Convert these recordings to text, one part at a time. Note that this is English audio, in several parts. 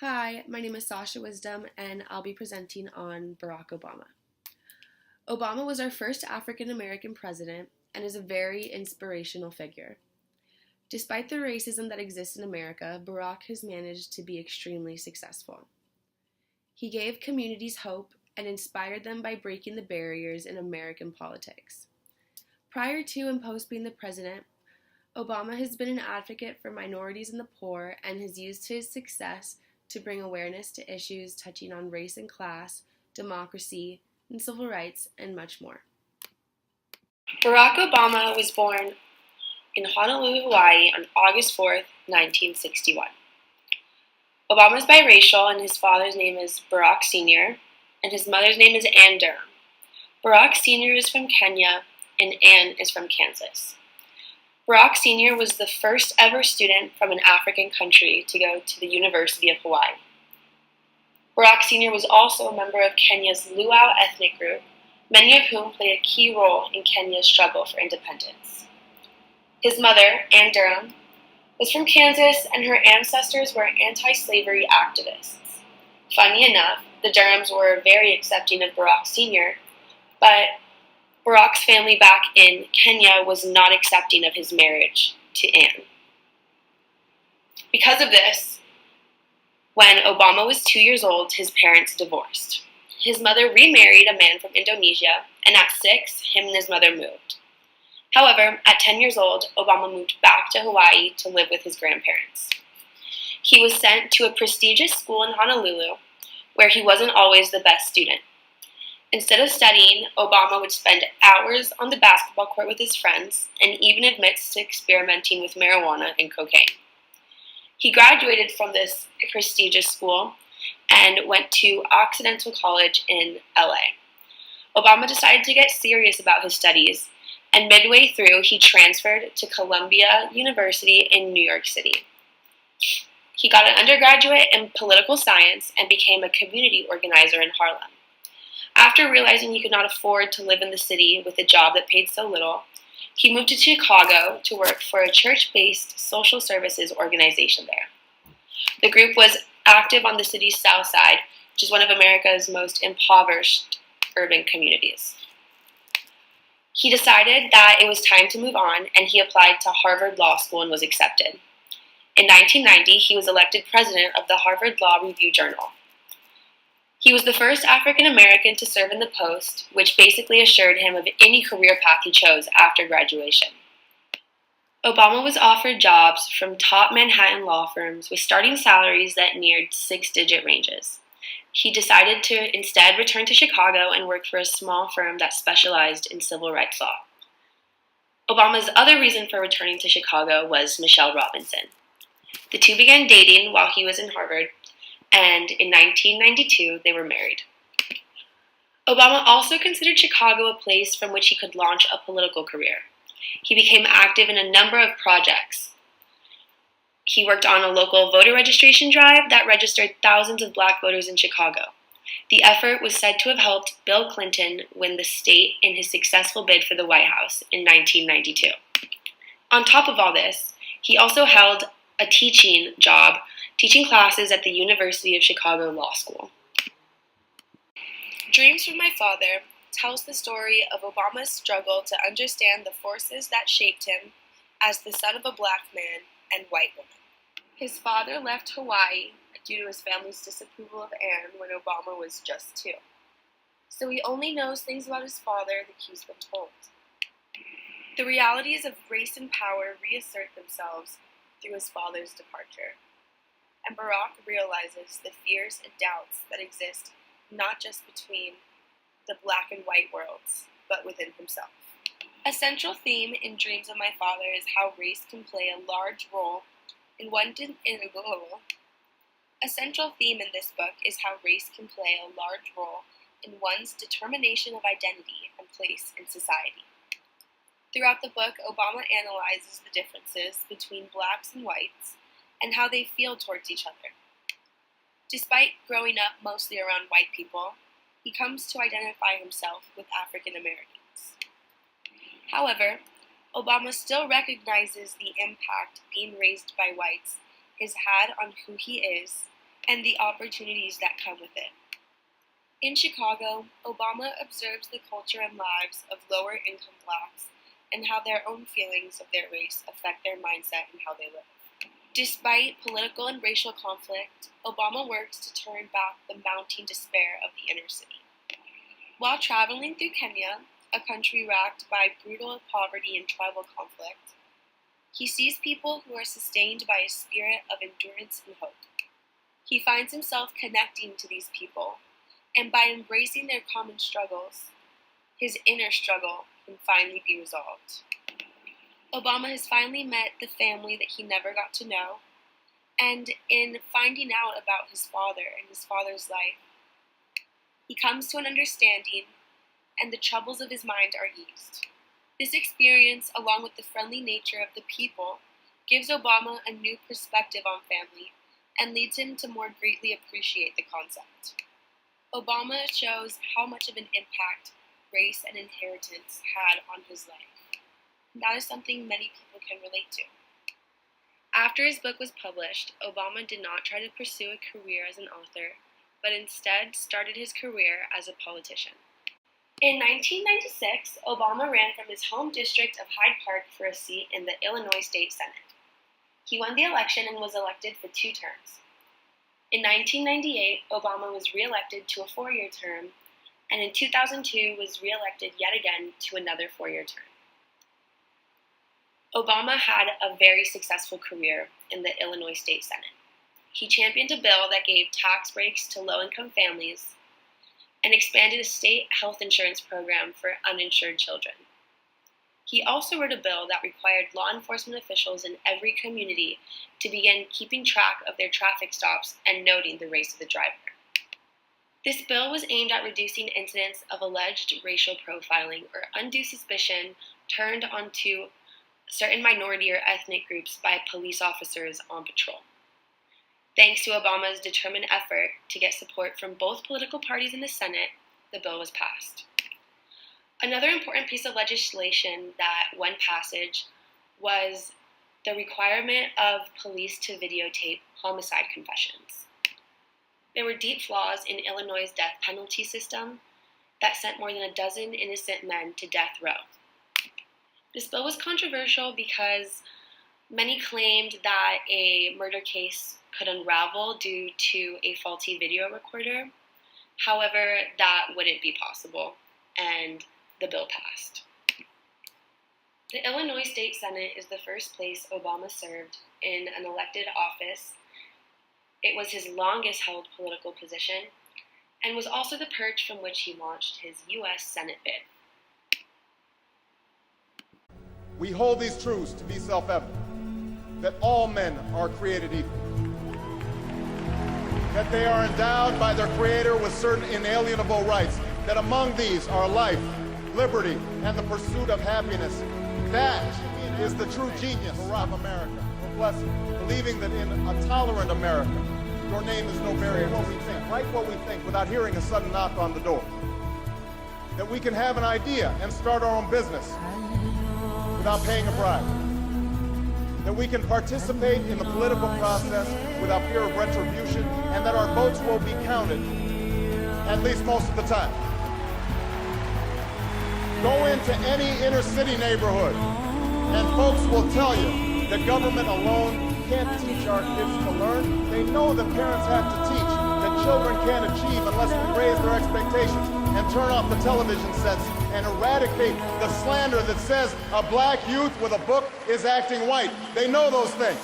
Hi, my name is Sasha Wisdom, and I'll be presenting on Barack Obama. Obama was our first African American president and is a very inspirational figure. Despite the racism that exists in America, Barack has managed to be extremely successful. He gave communities hope and inspired them by breaking the barriers in American politics. Prior to and post being the president, Obama has been an advocate for minorities and the poor and has used his success to bring awareness to issues touching on race and class, democracy, and civil rights, and much more. Barack Obama was born in Honolulu, Hawaii on August 4th, 1961. Obama is biracial and his father's name is Barack Sr. and his mother's name is Ann Durham. Barack Sr. is from Kenya and Ann is from Kansas. Barack Sr. was the first ever student from an African country to go to the University of Hawaii. Barack Sr. was also a member of Kenya's Luau ethnic group, many of whom played a key role in Kenya's struggle for independence. His mother, Ann Durham, was from Kansas and her ancestors were anti-slavery activists. Funny enough, the Durhams were very accepting of Barack Sr., but Barack's family back in Kenya was not accepting of his marriage to Ann. Because of this, when Obama was 2 years old, his parents divorced. His mother remarried a man from Indonesia, and at 6, him and his mother moved. However, at 10 years old, Obama moved back to Hawaii to live with his grandparents. He was sent to a prestigious school in Honolulu, where he wasn't always the best student. Instead of studying, Obama would spend hours on the basketball court with his friends and even admits to experimenting with marijuana and cocaine. He graduated from this prestigious school and went to Occidental College in LA. Obama decided to get serious about his studies, and midway through, he transferred to Columbia University in New York City. He got an undergraduate in political science and became a community organizer in Harlem. After realizing he could not afford to live in the city with a job that paid so little, he moved to Chicago to work for a church-based social services organization there. The group was active on the city's south side, which is one of America's most impoverished urban communities. He decided that it was time to move on, and he applied to Harvard Law School and was accepted. In 1990, he was elected president of the Harvard Law Review Journal. He was the first African American to serve in the post, which basically assured him of any career path he chose after graduation. Obama was offered jobs from top Manhattan law firms with starting salaries that neared 6-digit ranges. He decided to instead return to Chicago and work for a small firm that specialized in civil rights law. Obama's other reason for returning to Chicago was Michelle Robinson. The two began dating while he was in Harvard, and in 1992, they were married. Obama also considered Chicago a place from which he could launch a political career. He became active in a number of projects. He worked on a local voter registration drive that registered thousands of black voters in Chicago. The effort was said to have helped Bill Clinton win the state in his successful bid for the White House in 1992. On top of all this, he also held a teaching job, teaching classes at the University of Chicago Law School. Dreams from My Father tells the story of Obama's struggle to understand the forces that shaped him as the son of a black man and white woman. His father left Hawaii due to his family's disapproval of Ann when Obama was just 2. So he only knows things about his father that he's been told. The realities of race and power reassert themselves through his father's departure. And Barack realizes the fears and doubts that exist not just between the black and white worlds, but within himself. A central theme in Dreams of My Father is how race can play a large role in A central theme in this book is how race can play a large role in one's determination of identity and place in society. Throughout the book, Obama analyzes the differences between blacks and whites and how they feel towards each other. Despite growing up mostly around white people, he comes to identify himself with African Americans. However, Obama still recognizes the impact being raised by whites has had on who he is and the opportunities that come with it. In Chicago, Obama observes the culture and lives of lower-income blacks and how their own feelings of their race affect their mindset and how they live. Despite political and racial conflict, Obama works to turn back the mounting despair of the inner city. While traveling through Kenya, a country racked by brutal poverty and tribal conflict, he sees people who are sustained by a spirit of endurance and hope. He finds himself connecting to these people, and by embracing their common struggles, his inner struggle can finally be resolved. Obama has finally met the family that he never got to know, and in finding out about his father and his father's life, he comes to an understanding, and the troubles of his mind are eased. This experience, along with the friendly nature of the people, gives Obama a new perspective on family and leads him to more greatly appreciate the concept. Obama shows how much of an impact race and inheritance had on his life. That is something many people can relate to. After his book was published, Obama did not try to pursue a career as an author, but instead started his career as a politician. In 1996, Obama ran from his home district of Hyde Park for a seat in the Illinois State Senate. He won the election and was elected for 2 terms. In 1998, Obama was re-elected to a 4-year term, and in 2002 was re-elected yet again to another 4-year term. Obama had a very successful career in the Illinois State Senate. He championed a bill that gave tax breaks to low-income families and expanded a state health insurance program for uninsured children. He also wrote a bill that required law enforcement officials in every community to begin keeping track of their traffic stops and noting the race of the driver. This bill was aimed at reducing incidents of alleged racial profiling or undue suspicion turned onto certain minority or ethnic groups by police officers on patrol. Thanks to Obama's determined effort to get support from both political parties in the Senate, the bill was passed. Another important piece of legislation that won passage was the requirement of police to videotape homicide confessions. There were deep flaws in Illinois' death penalty system that sent more than a dozen innocent men to death row. This bill was controversial because many claimed that a murder case could unravel due to a faulty video recorder. However, that wouldn't be possible, and the bill passed. The Illinois State Senate is the first place Obama served in an elected office. It was his longest held political position, and was also the perch from which he launched his U.S. Senate bid. We hold these truths to be self-evident, that all men are created equal, that they are endowed by their Creator with certain inalienable rights, that among these are life, liberty, and the pursuit of happiness. That is the true genius of America. We're blessed, believing that in a tolerant America, your name is no barrier. What we think, write what we think without hearing a sudden knock on the door. That we can have an idea and start our own business without paying a bribe. That we can participate in the political process without fear of retribution, and that our votes will be counted, at least most of the time. Go into any inner city neighborhood, and folks will tell you that government alone can't teach our kids to learn. They know that parents have to teach, that children can't achieve unless we raise their expectations and turn off the television sets and eradicate the slander that says a black youth with a book is acting white. They know those things.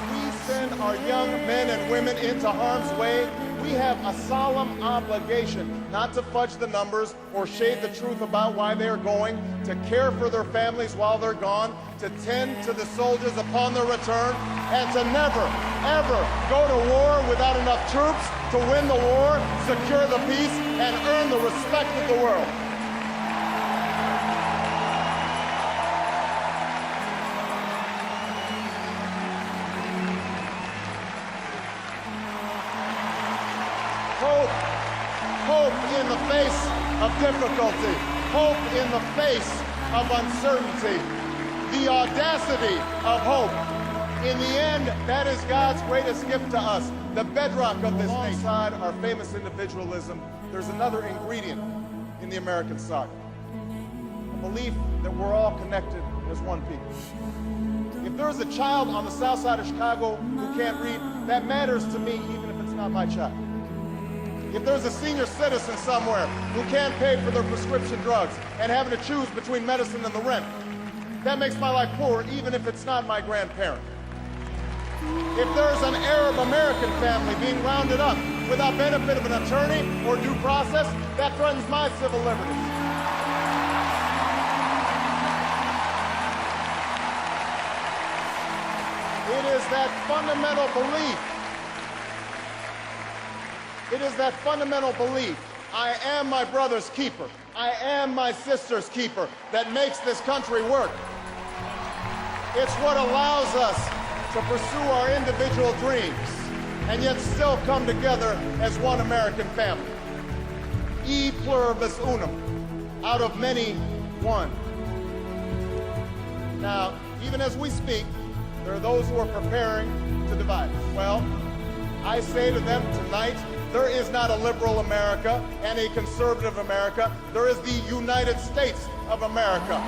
When we send our young men and women into harm's way, we have a solemn obligation not to fudge the numbers or shade the truth about why they're going, to care for their families while they're gone, to tend to the soldiers upon their return, and to never, ever go to war without enough troops to win the war, secure the peace, and earn the respect of the world. Hope in the face of difficulty, hope in the face of uncertainty. the audacity of hope. In the end, that is God's greatest gift to us, the bedrock of this nation. Alongside our famous individualism, there's another ingredient in the American saga, a belief that we're all connected as one people. If there's a child on the south side of Chicago who can't read, that matters to me even if it's not my child. If there's a senior citizen somewhere who can't pay for their prescription drugs and having to choose between medicine and the rent, that makes my life poor even if it's not my grandparent. If there's an Arab American family being rounded up without benefit of an attorney or due process, that threatens my civil liberties. It is that fundamental belief. It is that fundamental belief, I am my brother's keeper, I am my sister's keeper, that makes this country work. It's what allows us to pursue our individual dreams and yet still come together as one American family. E pluribus unum, out of many, one. Now, even as we speak, there are those who are preparing to divide us. Well, I say to them tonight, there is not a liberal America and a conservative America. There is the United States of America.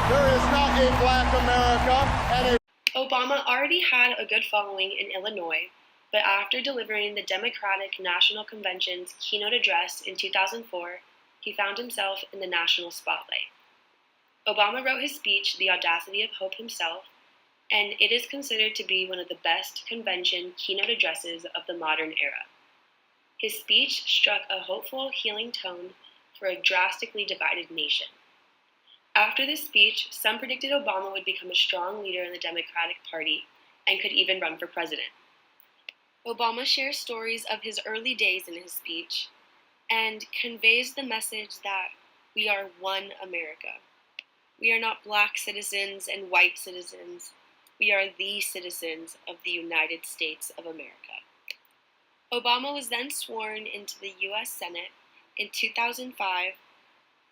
There is not a black America and a... Obama already had a good following in Illinois, but after delivering the Democratic National Convention's keynote address in 2004, he found himself in the national spotlight. Obama wrote his speech, The Audacity of Hope, himself, and it is considered to be one of the best convention keynote addresses of the modern era. His speech struck a hopeful, healing tone for a drastically divided nation. After this speech, some predicted Obama would become a strong leader in the Democratic Party and could even run for president. Obama shares stories of his early days in his speech and conveys the message that we are one America. We are not black citizens and white citizens. We are the citizens of the United States of America. Obama was then sworn into the U.S. Senate in 2005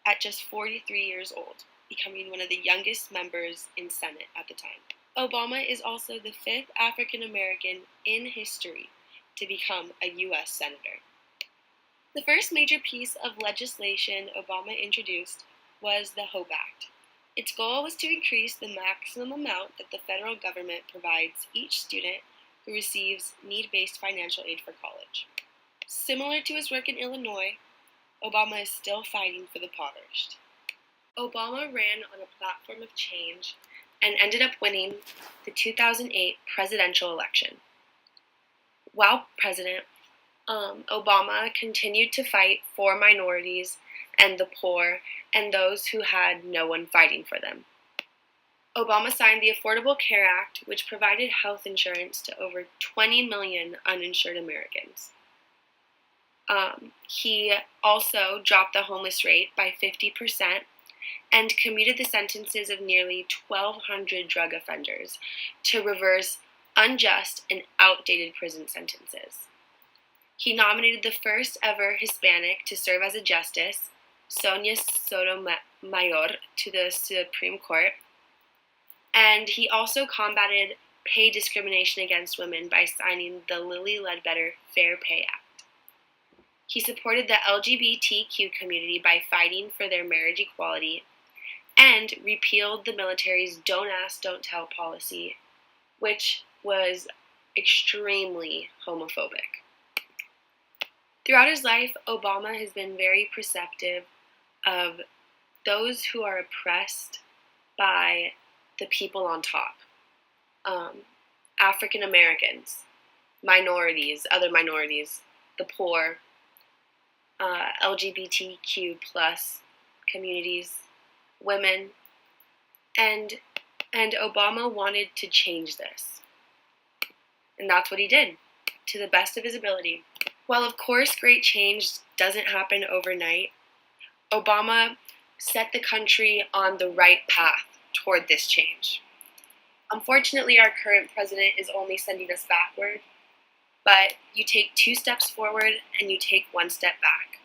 at just 43 years old, becoming one of the youngest members in Senate at the time. Obama is also the 5th African American in history to become a U.S. Senator. The first major piece of legislation Obama introduced was the HOPE Act. Its goal was to increase the maximum amount that the federal government provides each student who receives need-based financial aid for college. Similar to his work in Illinois, Obama is still fighting for the impoverished. Obama ran on a platform of change and ended up winning the 2008 presidential election. While president, Obama continued to fight for minorities and the poor and those who had no one fighting for them. Obama signed the Affordable Care Act, which provided health insurance to over 20 million uninsured Americans. He also dropped the homeless rate by 50% and commuted the sentences of nearly 1,200 drug offenders to reverse unjust and outdated prison sentences. He nominated the first ever Hispanic to serve as a justice, Sonia Sotomayor, to the Supreme Court, and he also combated pay discrimination against women by signing the Lilly Ledbetter Fair Pay Act. He supported the LGBTQ community by fighting for their marriage equality and repealed the military's Don't Ask, Don't Tell policy, which was extremely homophobic. Throughout his life, Obama has been very perceptive of those who are oppressed by the people on top. African Americans, minorities, other minorities, the poor, LGBTQ plus communities, women, and Obama wanted to change this. And that's what he did, to the best of his ability. While of course great change doesn't happen overnight, Obama set the country on the right path toward this change. Unfortunately, our current president is only sending us backward, but you take 2 steps forward and you take 1 step back.